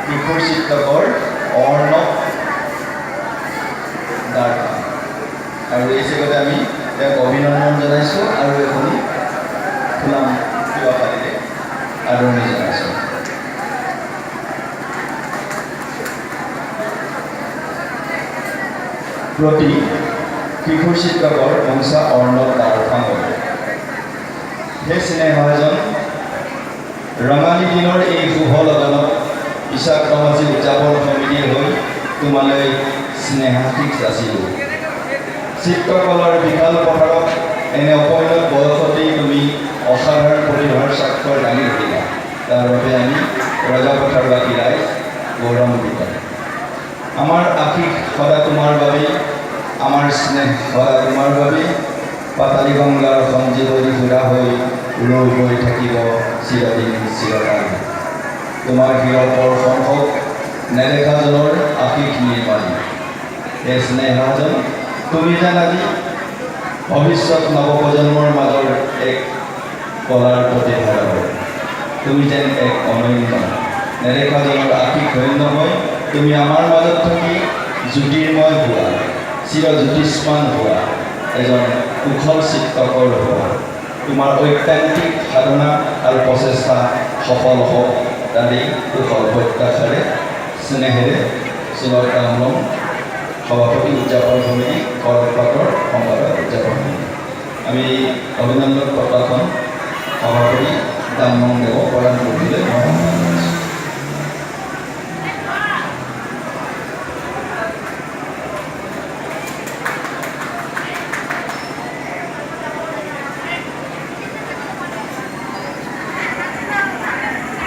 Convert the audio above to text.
কিশোৰ চিত্ৰকৰ অৰ্ণৱ দাৰ্কা আৰু এই চেগতে আমি তেওঁক অভিনন্দন জনাইছোঁ আৰু এখনি ফুলাম তিৱাপাতিৰে আদৰণি জনাইছোঁ। প্ৰতি কিশোৰ চিত্ৰকৰ বংশা অৰ্ণৱ দাৰ্কালৈ। হে স্নেহভাজন, ৰঙালী দিনৰ এই শুভ লগনত ইছাক্ৰমাজী উদযাপন সমিতিৰ হৈ তোমালৈ স্নেহাশীষ যাচিলোঁ। চিত্ৰকলাৰ বিশাল পথাৰত এনে অপৰিণত বয়সতেই তুমি অসাধাৰণ প্ৰতিভাৰ স্বাক্ষৰ দাঙি ধৰিলা। তাৰ বাবে আমি ৰজাপথাৰবাসী ৰাইজ গৌৰৱান্বিত। আমাৰ আশীষ সদা তোমাৰ বাবেই, আমাৰ স্নেহ সদা তোমাৰ বাবেই। পাতালী গংগাৰ সঞ্জীৱনী ঘূৰা হৈ ৰৈ গৈ থাকিব চিৰদিন চিৰকাল। তোমাৰ শিৰপৰ্ষণ হওক নেদেখাজনৰ আশীষ নিৰ্মাণী। হে স্নেহাজন, তুমি যেন আজি ভৱিষ্যত নৱপ্ৰজন্মৰ মাজৰ এক কলাৰ প্ৰতিভাৰ। তুমি যেন এক অনন্য নেদেখাজনৰ আশীষ ধন্য হৈ তুমি আমাৰ মাজত থাকি জ্যোতিৰ্ময় হোৱা, চিৰজ্যোতিষ্মান হোৱা, এজন কুশল চিত্ৰকৰ হোৱা। তোমাৰ ঐকান্তিক সাধনা আৰু প্ৰচেষ্টা সফল হওক তাৰেই কুশল প্ৰত্যাশাৰে স্নেহেৰে চুলতামলম সভাপতি উদযাপন সমিতি শৰৎপাতৰ সম্পাদক উদযাপন সমিতি। আমি অভিনন্দন পতাখন সভাপতি দামমং দেৱক প্ৰদান কৰিবলৈ